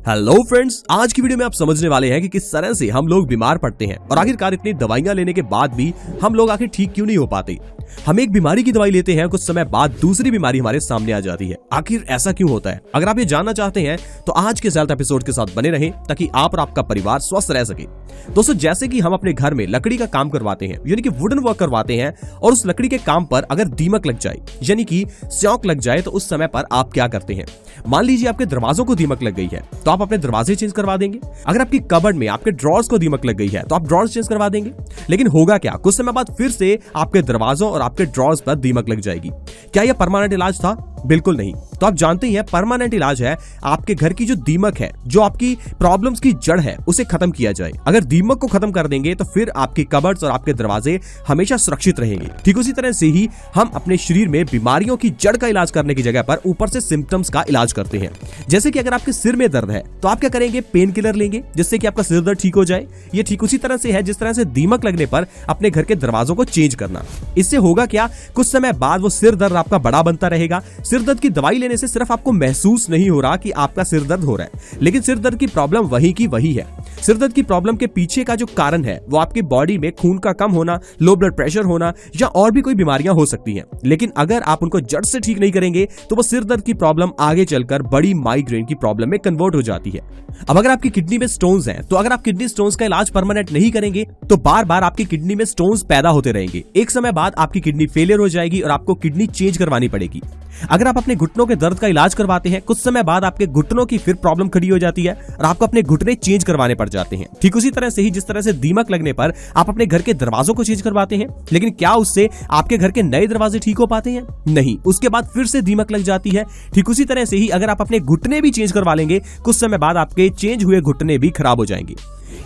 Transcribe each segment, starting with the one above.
Hello friends, आज की video में आप समझने वाले हैं कि किस तरह से हम लोग बीमार पड़ते हैं और आखिरकार इतनी दवाइयां लेने के बाद भी हम लोग आखिर ठीक क्यों नहीं हो पाते। हम एक बीमारी की दवाई लेते हैं, कुछ समय बाद दूसरी बीमारी हमारे सामने आ जाती है। आखिर ऐसा क्यों होता है? अगर आप ये जानना चाहते हैं तो आज के हेल्थ एपिसोड के साथ बने रहें ताकि आप और आपका परिवार स्वस्थ रह सके। दोस्तों, जैसे कि हम अपने घर में लकड़ी का काम करवाते हैं, यानी कि वुडन वर्क करवाते हैं, और उस लकड़ी के काम पर अगर दीमक लग जाए यानी कि स्योंक लग जाए तो उस समय पर आप क्या करते हैं? मान लीजिए आपके दरवाजों को दीमक लग गई है तो आप अपने दरवाजे चेंज करवा देंगे। अगर आपकी कबर्ड में आपके ड्रॉर्स को दीमक लग गई है तो आप ड्रॉर्स चेंज करवा देंगे। लेकिन होगा क्या, कुछ समय बाद फिर से आपके दरवाजों और आपके ड्रॉर्स पर दीमक लग जाएगी। क्या यह परमानेंट इलाज था? बिल्कुल नहीं। तो आप जानते ही हैं, परमानेंट इलाज है आपके घर की जो दीमक है, जो आपकी प्रॉब्लम्स की जड़ है, उसे खत्म किया जाए। अगर दीमक को खत्म कर देंगे तो फिर आपकी कबर्ड्स और आपके दरवाजे हमेशा सुरक्षित रहेंगे। ठीक उसी तरह से ही हम अपने शरीर में बीमारियों की जड़ का इलाज करने की जगह पर ऊपर से सिम्टम्स का इलाज करते हैं। जैसे कि अगर आपके सिर में दर्द है तो आप क्या करेंगे? पेन किलर लेंगे जिससे कि आपका सिर दर्द ठीक हो जाए। ये ठीक उसी तरह से है जिस तरह से दीमक लगने पर अपने घर के दरवाजों को चेंज करना। इससे होगा क्या, कुछ समय बाद वो सिर दर्द आपका बड़ा बनता रहेगा। सिर दर्द की दवाई लेने से सिर्फ आपको महसूस नहीं हो रहा कि आपका सिर दर्द हो रहा है, लेकिन सिर दर्द की प्रॉब्लम वही की वही है। सिर दर्द की प्रॉब्लम के पीछे का जो कारण है वो आपकी बॉडी में खून का कम होना, लो ब्लड प्रेशर होना या और भी कोई बीमारियां हो सकती हैं। लेकिन अगर आप उनको जड़ से ठीक नहीं करेंगे तो वो सिर दर्द की प्रॉब्लम आगे चलकर बड़ी माइग्रेन की प्रॉब्लम में कन्वर्ट हो जाती है। अब अगर आपकी किडनी में स्टोन्स हैं तो अगर आप किडनी स्टोन्स का इलाज परमानेंट नहीं करेंगे तो बार बार आपकी किडनी में स्टोन्स पैदा होते रहेंगे। एक समय बाद आपकी किडनी फेलियर हो जाएगी और आपको किडनी चेंज करवानी पड़ेगी। अगर आप अपने घुटनों के दर्द का इलाज करवाते हैं, कुछ समय बाद आपके घुटनों की फिर प्रॉब्लम खड़ी हो जाती है और आपको अपने घुटने चेंज करवाने पड़ जाते हैं। ठीक उसी तरह से ही जिस तरह से दीमक लगने पर आप अपने घर के दरवाजों को चेंज करवाते हैं, लेकिन क्या उससे आपके घर के नए दरवाजे ठीक हो पाते हैं? नहीं, उसके बाद फिर से दीमक लग जाती है। ठीक उसी तरह से ही अगर आप अपने घुटने भी चेंज करवा लेंगे, कुछ समय बाद आपके चेंज हुए घुटने भी खराब हो जाएंगे।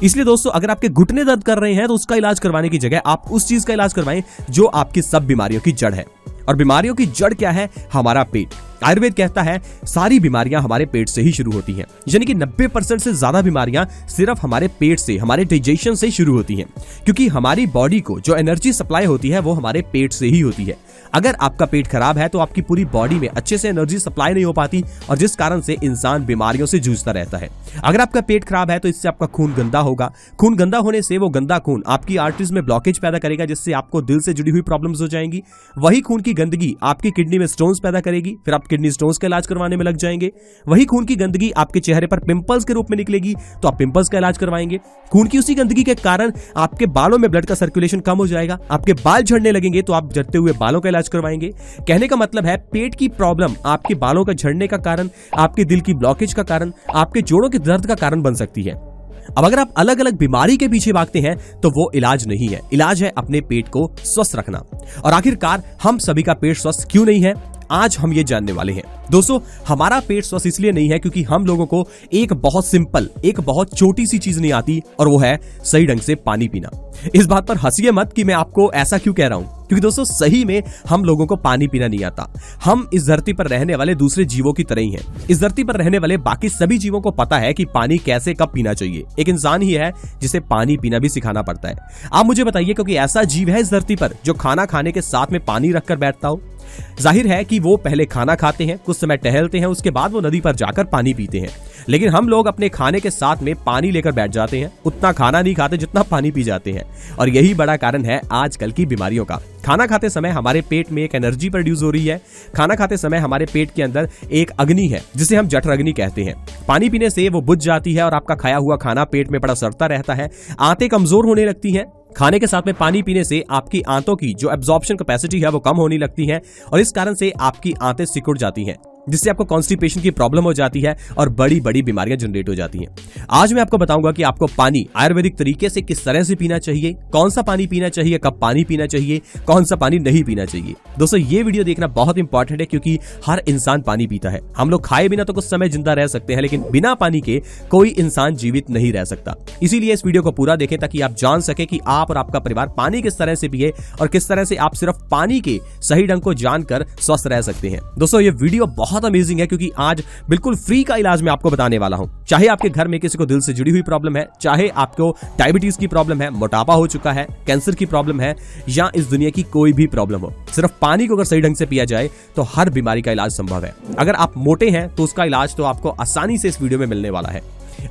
इसलिए दोस्तों, अगर आपके घुटने दर्द कर रहे हैं तो उसका इलाज करवाने की जगह आप उस चीज का इलाज करवाएं जो आपकी सब बीमारियों की जड़ है। और बीमारियों की जड़ क्या है? हमारा पेट। आयुर्वेद कहता है सारी बीमारियां हमारे पेट से ही शुरू होती हैं, यानी कि 90% से ज्यादा बीमारियां सिर्फ हमारे पेट से, हमारे डाइजेशन से शुरू होती हैं, क्योंकि हमारी बॉडी को जो एनर्जी सप्लाई होती है वो हमारे पेट से ही होती है। अगर आपका पेट खराब है तो आपकी पूरी बॉडी में अच्छे से एनर्जी सप्लाई नहीं हो पाती और जिस कारण से इंसान बीमारियों से जूझता रहता है। अगर आपका पेट खराब है तो इससे आपका खून गंदा होगा। खून गंदा होने से वो गंदा खून आपकी आर्टरीज में ब्लॉकेज पैदा करेगा, जिससे आपको दिल से जुड़ी हुई प्रॉब्लम्स हो जाएंगी। वही खून की गंदगी आपकी किडनी में स्टोन्स पैदा करेगी, फिर आप किडनी स्टोन्स का इलाज करवाने में लग जाएंगे। वही खून की गंदगी आपके चेहरे पर पिंपल्स के रूप में निकलेगी तो आप पिंपल्स का इलाज करवाएंगे। खून की उसी गंदगी के कारण आपके बालों में ब्लड का सर्कुलेशन कम हो जाएगा, आपके बाल झड़ने लगेंगे तो आप झड़ते हुए बालों का इलाज करवाएंगे। कहने का मतलब है, पेट की प्रॉब्लम आपके बालों का झड़ने का कारण, आपके दिल की ब्लॉकेज का कारण, आपके जोड़ों के दर्द का कारण बन सकती है। अब अगर आप अलग अलग बीमारी के पीछे भागते हैं तो वो इलाज नहीं है। इलाज है अपने पेट को स्वस्थ रखना। और आखिरकार हम सभी का पेट स्वस्थ क्यों नहीं है, आज हम ये जानने वाले हैं। दोस्तों, हमारा पेट स्वस्थ इसलिए नहीं है क्योंकि हम लोगों को एक बहुत सिंपल, एक बहुत छोटी सी चीज नहीं आती, और वो है सही ढंग से पानी पीना। इस बात पर हंसिए मत कि मैं आपको ऐसा क्यों कह रहा हूं, क्योंकि दोस्तों सही में हम लोगों को पानी पीना नहीं आता। हम इस धरती पर रहने वाले दूसरे जीवों की तरह ही हैं। इस धरती पर रहने वाले बाकी सभी जीवों को पता है कि पानी कैसे कब पीना चाहिए। एक इंसान ही है जिसे पानी पीना भी सिखाना पड़ता है। आप मुझे बताइए, क्योंकि ऐसा जीव है इस धरती पर जो खाना खाने के साथ में पानी रखकर बैठता हो? जाहिर है कि वो पहले खाना खाते हैं, कुछ समय टहलते हैं, उसके बाद वो नदी पर जाकर पानी पीते हैं। लेकिन हम लोग अपने खाने के साथ में पानी लेकर बैठ जाते हैं, उतना खाना नहीं खाते जितना पानी पी जाते हैं। और यही बड़ा कारण है आजकल की बीमारियों का। खाना खाते समय हमारे पेट में एक एनर्जी प्रोड्यूस हो रही है। खाना खाते समय हमारे पेट के अंदर एक अग्नि है जिसे हम जठर अग्नि कहते हैं। पानी पीने से वो बुझ जाती है और आपका खाया हुआ खाना पेट में बड़ा सड़ता रहता है। आंतें कमजोर होने लगती हैं। खाने के साथ में पानी पीने से आपकी आंतों की जो एब्जॉर्प्शन कैपेसिटी है वो कम होने लगती है और इस कारण से आपकी आंतें सिकुड़ जाती हैं, जिससे आपको कॉन्स्टिपेशन की प्रॉब्लम हो जाती है और बड़ी बड़ी बीमारियां जनरेट हो जाती हैं। आज मैं आपको बताऊंगा कि आपको पानी आयुर्वेदिक तरीके से किस तरह से पीना चाहिए, कौन सा पानी पीना चाहिए, कब पानी पीना चाहिए, कौन सा पानी नहीं पीना चाहिए। दोस्तों, ये वीडियो देखना बहुत इंपॉर्टेंट है क्योंकि हर इंसान पानी पीता है। हम लोग खाए बिना तो कुछ समय जिंदा रह सकते हैं, लेकिन बिना पानी के कोई इंसान जीवित नहीं रह सकता। इसीलिए इस वीडियो को पूरा देखें ताकि आप जान सके कि आप और आपका परिवार पानी किस तरह से पिए और किस तरह से आप सिर्फ पानी के सही ढंग को जानकर स्वस्थ रह सकते हैं। दोस्तों, ये वीडियो बहुत बहुत अमेजिंग है, क्योंकि आज बिल्कुल फ्री का इलाज मैं आपको बताने वाला हूं। चाहे आपके घर में किसी को दिल से जुड़ी हुई प्रॉब्लम है, चाहे आपको डायबिटीज की प्रॉब्लम है, मोटापा हो चुका है, कैंसर की प्रॉब्लम है, या इस दुनिया की कोई भी प्रॉब्लम हो, सिर्फ पानी को अगर सही ढंग से पिया जाए तो हर बीमारी का इलाज संभव है। अगर आप मोटे हैं तो उसका इलाज तो आपको आसानी से इस वीडियो में मिलने वाला है।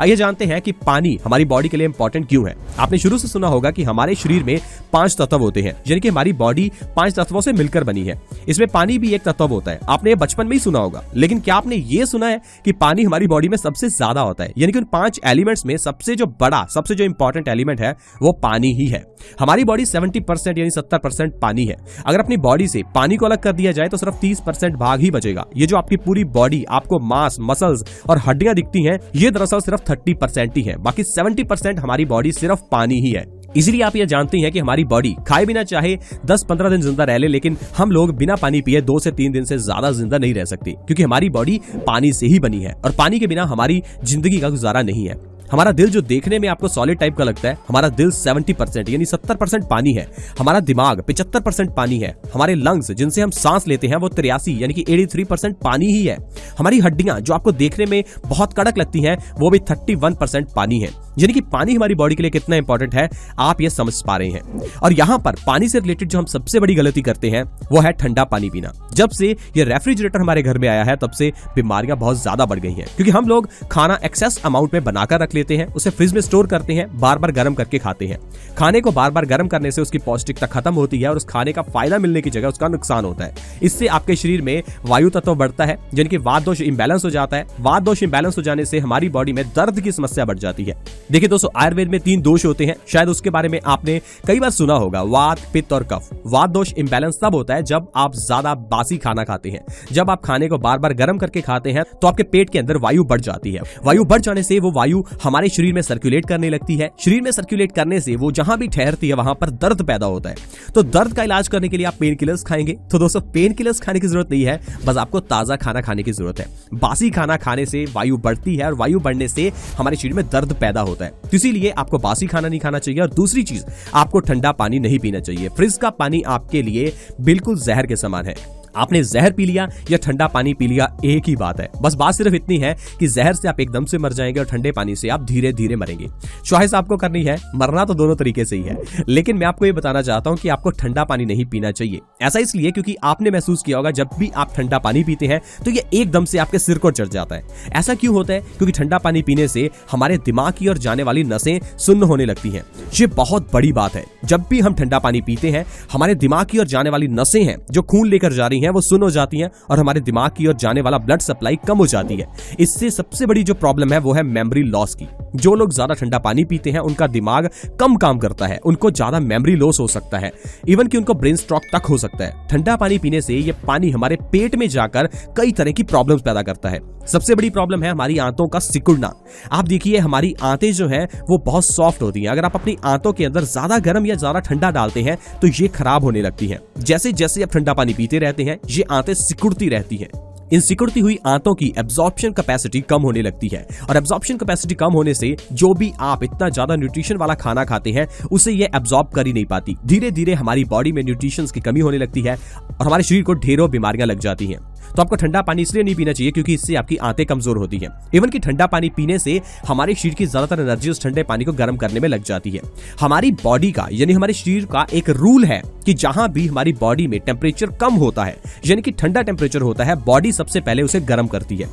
आइए जानते हैं कि पानी हमारी बॉडी के लिए इंपॉर्टेंट क्यों है। आपने शुरू से सुना होगा कि हमारे शरीर में 5 तत्व होते हैं, यानी कि हमारी बॉडी 5 तत्वों से मिलकर बनी है। इसमें पानी भी एक तत्व होता है। आपने ये बचपन में ही सुना होगा, लेकिन क्या आपने ये सुना है कि पानी हमारी बॉडी में सबसे ज्यादा होता है, यानी कि उन 5 एलिमेंट्स में सबसे जो बड़ा, सबसे जो इंपॉर्टेंट एलिमेंट है वो पानी ही है। हमारी बॉडी 70% यानी 70% पानी है। अगर अपनी बॉडी से पानी को अलग कर दिया जाए तो सिर्फ 30% भाग ही बचेगा। ये जो आपकी पूरी बॉडी, आपको मांस, मसल्स और हड्डियां दिखती हैं, ये दरअसल सिर्फ 30% ही है। बाकी 70% हमारी बॉडी सिर्फ पानी ही है। इसीलिए आप ये जानते हैं कि हमारी बॉडी खाए बिना चाहे 10-15 दिन जिंदा रह ले, लेकिन हम लोग बिना पानी पिए 2 से 3 दिन से ज्यादा जिंदा नहीं रह सकते, क्योंकि हमारी बॉडी पानी से ही बनी है और पानी के बिना हमारी जिंदगी का गुजारा नहीं है। हमारा दिल जो देखने में आपको सॉलिड टाइप का लगता है, हमारा दिल 70% यानी 70% पानी है। हमारा दिमाग 75% पानी है। हमारे लंग्स जिनसे हम सांस लेते हैं वो 83 यानी कि 83% पानी ही है। हमारी हड्डियां जो आपको देखने में बहुत कड़क लगती हैं वो भी 31% पानी है। यानी कि पानी हमारी बॉडी के लिए कितना इंपॉर्टेंट है आप ये समझ पा रहे हैं। और यहाँ पर पानी से रिलेटेड जो हम सबसे बड़ी गलती करते हैं वो है ठंडा पानी पीना। जब से ये रेफ्रिजरेटर हमारे घर में आया है तब से बीमारियां बहुत ज्यादा बढ़ गई हैं, क्योंकि हम लोग खाना एक्सेस अमाउंट में बनाकर रख लेते हैं, उसे फ्रिज में स्टोर करते हैं, बार बार गर्म करके खाते हैं। खाने को बार बार गर्म करने से उसकी पौष्टिकता खत्म होती है और उस खाने का फायदा मिलने की जगह उसका नुकसान होता है। इससे आपके शरीर में वायु तत्व बढ़ता है, यानी कि वात दोष इंबैलेंस हो जाता है। वात दोष इंबैलेंस हो जाने से हमारी बॉडी में दर्द की समस्या बढ़ जाती है। देखिए दोस्तों, आयुर्वेद में 3 दोष होते हैं, शायद उसके बारे में आपने कई बार सुना होगा, वात, पित्त और कफ। वात दोष इंबैलेंस तब होता है जब आप ज्यादा बासी खाना खाते हैं। जब आप खाने को बार बार गर्म करके खाते हैं तो आपके पेट के अंदर वायु बढ़ जाती है। वायु बढ़ जाने से वो वायु हमारे शरीर में सर्कुलेट करने लगती है। शरीर में सर्कुलेट करने से वो जहां भी ठहरती है वहां पर दर्द पैदा होता है। तो दर्द का इलाज करने के लिए आप पेन किलर्स खाएंगे। तो दोस्तों, पेन किलर्स खाने की जरूरत नहीं है, बस आपको ताजा खाना खाने की जरूरत है। बासी खाना खाने से वायु बढ़ती है और वायु बढ़ने से हमारे शरीर में दर्द पैदा होता है। तो इसीलिए आपको बासी खाना नहीं खाना चाहिए। और दूसरी चीज, आपको ठंडा पानी नहीं पीना चाहिए। फ्रिज का पानी आपके लिए बिल्कुल जहर के समान है। आपने जहर पी लिया या ठंडा पानी पी लिया, एक ही बात है। बस बात सिर्फ इतनी है कि जहर से आप एकदम से मर जाएंगे और ठंडे पानी से आप धीरे धीरे मरेंगे। चॉइस आपको करनी है, मरना तो दोनों तरीके से ही है, लेकिन मैं आपको ये बताना चाहता हूं कि आपको ठंडा पानी नहीं पीना चाहिए। ऐसा इसलिए क्योंकि आपने महसूस किया होगा जब भी आप ठंडा पानी पीते हैं तो ये एकदम से आपके सिर को चढ़ जाता है। ऐसा क्यों होता है? क्योंकि ठंडा पानी पीने से हमारे दिमाग की ओर जाने वाली नसें सुन्न होने लगती हैं। ये बहुत बड़ी बात है। जब भी हम ठंडा पानी पीते हैं, हमारे दिमाग की ओर जाने वाली नसें हैं जो खून लेकर जा रही हैं वो सुन्न हो जाती हैं और हमारे दिमाग की ओर जाने वाला ब्लड सप्लाई कम हो जाती है। इससे सबसे बड़ी जो प्रॉब्लम है वो है मेमोरी लॉस की। जो लोग ज्यादा ठंडा पानी पीते हैं उनका दिमाग कम काम करता है, उनको ज्यादा मेमोरी लॉस हो सकता है, इवन कि उनको ब्रेन स्ट्रोक तक हो सकता है। ठंडा पानी पीने से ये पानी हमारे पेट में जाकर कई तरह की प्रॉब्लम्स पैदा करता है। सबसे बड़ी प्रॉब्लम है हमारी आंतों का सिकुड़ना। आप देखिए, हमारी आंतें जो हैं वो बहुत सॉफ्ट होती हैं। अगर आप अपनी आंतों के अंदर ज्यादा गर्म या ज्यादा ठंडा डालते हैं तो ये खराब होने लगती हैं। जैसे जैसे आप ठंडा पानी पीते रहते हैं ये आंतें सिकुड़ती रहती हैं। इन सिकुड़ती हुई आंतों की एब्जॉर्प्शन कैपेसिटी कम होने लगती है और एब्जॉर्प्शन कैपेसिटी कम होने से जो भी आप इतना ज्यादा न्यूट्रिशन वाला खाना खाते हैं उसे ये एब्जॉर्ब कर ही नहीं पाती। धीरे धीरे हमारी बॉडी में न्यूट्रिशन की कमी होने लगती है और हमारे शरीर को ढेरों बीमारियां लग जाती हैं। तो आपको ठंडा पानी इसलिए नहीं पीना चाहिए क्योंकि इससे आपकी आंतें कमजोर होती हैं। इवन कि ठंडा पानी पीने से हमारे शरीर की ज्यादातर एनर्जी उस ठंडे पानी को गर्म करने में लग जाती है। हमारी बॉडी का यानी हमारे शरीर का एक रूल है कि जहां भी हमारी बॉडी में टेम्परेचर कम होता है यानी कि ठंडा टेम्परेचर होता है, बॉडी सबसे पहले उसे गर्म करती है।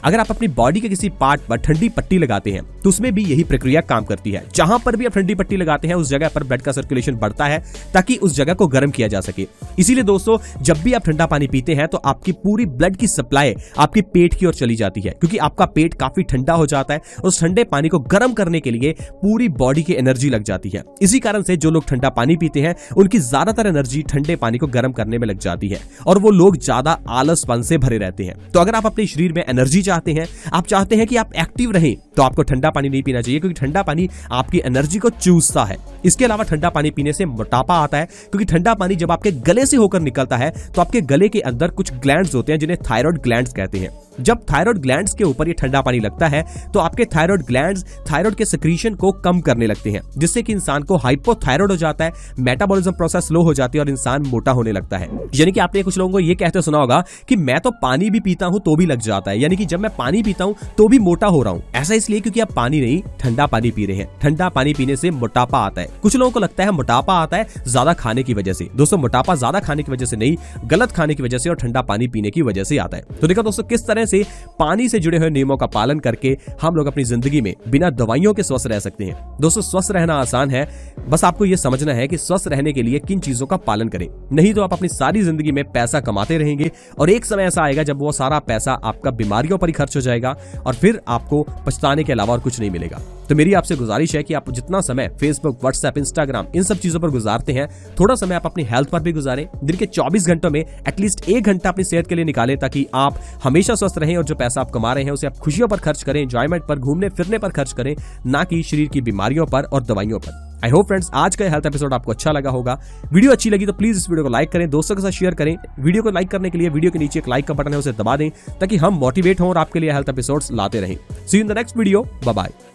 अगर आप अपनी बॉडी के किसी पार्ट पर ठंडी पट्टी लगाते हैं तो उसमें भी यही प्रक्रिया काम करती है। जहां पर भी आप ठंडी पट्टी लगाते हैं उस जगह पर ब्लड का सर्कुलेशन बढ़ता है ताकि उस जगह को गर्म किया जा सके। इसीलिए दोस्तों, जब भी आप ठंडा पानी पीते हैं तो आपकी पूरी ब्लड की सप्लाई आपके पेट की ओर चली जाती है, क्योंकि आपका पेट काफी ठंडा हो जाता है। उस ठंडे पानी को गर्म करने के लिए पूरी बॉडी की एनर्जी लग जाती है। इसी कारण से जो लोग ठंडा पानी पीते हैं उनकी ज्यादातर एनर्जी ठंडे पानी को गर्म करने में लग जाती है और वो लोग ज्यादा आलसपन से भरे रहते हैं। तो अगर आप अपने शरीर में एनर्जी चाहते हैं, आप चाहते हैं कि आप एक्टिव रहें, तो आपको ठंडा पानी नहीं पीना चाहिए, क्योंकि ठंडा पानी आपकी एनर्जी को चूसता है। इसके अलावा ठंडा पानी पीने से मोटापा आता है, क्योंकि ठंडा पानी जब आपके गले से होकर निकलता है तो आपके गले के अंदर कुछ ग्लैंड्स होते हैं जिन्हें थायराइड ग्लैंड्स कहते हैं। जब थायराइड ग्लैंड्स के ऊपर ये ठंडा पानी लगता है तो आपके थायराइड ग्लैंड्स थायराइड के सिक्रीशन को कम करने लगते हैं, जिससे कि इंसान को हाइपोथायराइड हो जाता है, मेटाबॉलिज्म प्रोसेस स्लो हो जाती है और इंसान मोटा होने लगता है। यानी कि आपने कुछ लोगों को ये कहते सुना होगा कि मैं तो पानी भी पीता हूं तो भी लग जाता है, यानी कि जब मैं पानी पीता हूं तो भी मोटा हो रहा हूं। ऐसा इसलिए क्योंकि आप पानी नहीं ठंडा पानी पी रहे हैं। ठंडा पानी पीने से मोटापा आता है। कुछ लोगों को लगता है मोटापा आता है ज्यादा खाने की वजह से। दोस्तों मोटापा ज्यादा खाने की वजह से नहीं, गलत खाने की वजह से और ठंडा पानी पीने की वजह से आता है। तो देखो दोस्तों किस तरह से पानी से जुड़े हुए नियमों का पालन करके हम लोग अपनी जिंदगी में बिना दवाइयों के स्वस्थ रह सकते हैं। दोस्तों स्वस्थ रहना आसान है, बस आपको यह समझना है कि स्वस्थ रहने के लिए किन चीजों का पालन करें। नहीं तो आप अपनी सारी जिंदगी में पैसा कमाते रहेंगे और एक समय ऐसा आएगा जब वो सारा पैसा आपका बीमारियों पर ही खर्च हो जाएगा और फिर आपको पछताने के अलावा और कुछ नहीं मिलेगा। तो मेरी आपसे गुजारिश है कि आप जितना समय फेसबुक, व्हाट्सएप, इंस्टाग्राम इन सब चीजों पर गुजारते हैं, थोड़ा समय आप अपनी हेल्थ पर भी गुजारें। दिन के 24 घंटों में एटलीस्ट 1 घंटा अपनी सेहत के लिए निकालें, ताकि आप हमेशा स्वस्थ रहें और जो पैसा आप कमा रहे हैं उसे आप खुशियों पर खर्च करें, एंजॉयमेंट पर, घूमने फिरने पर खर्च करें, ना कि शरीर की बीमारियों पर और दवाइयों पर। आई होप फ्रेंड्स आज का हेल्थ एपिसोड आपको अच्छा लगा होगा। वीडियो अच्छी लगी तो प्लीज इस वीडियो को लाइक करें, दोस्तों के साथ शेयर करें। वीडियो को लाइक करने के लिए वीडियो के नीचे एक लाइक का बटन है, उसे दबा दें ताकि हम मोटिवेट हों और आपके लिए हेल्थ एपिसोड्स लाते रहें। See you in the next video, bye bye.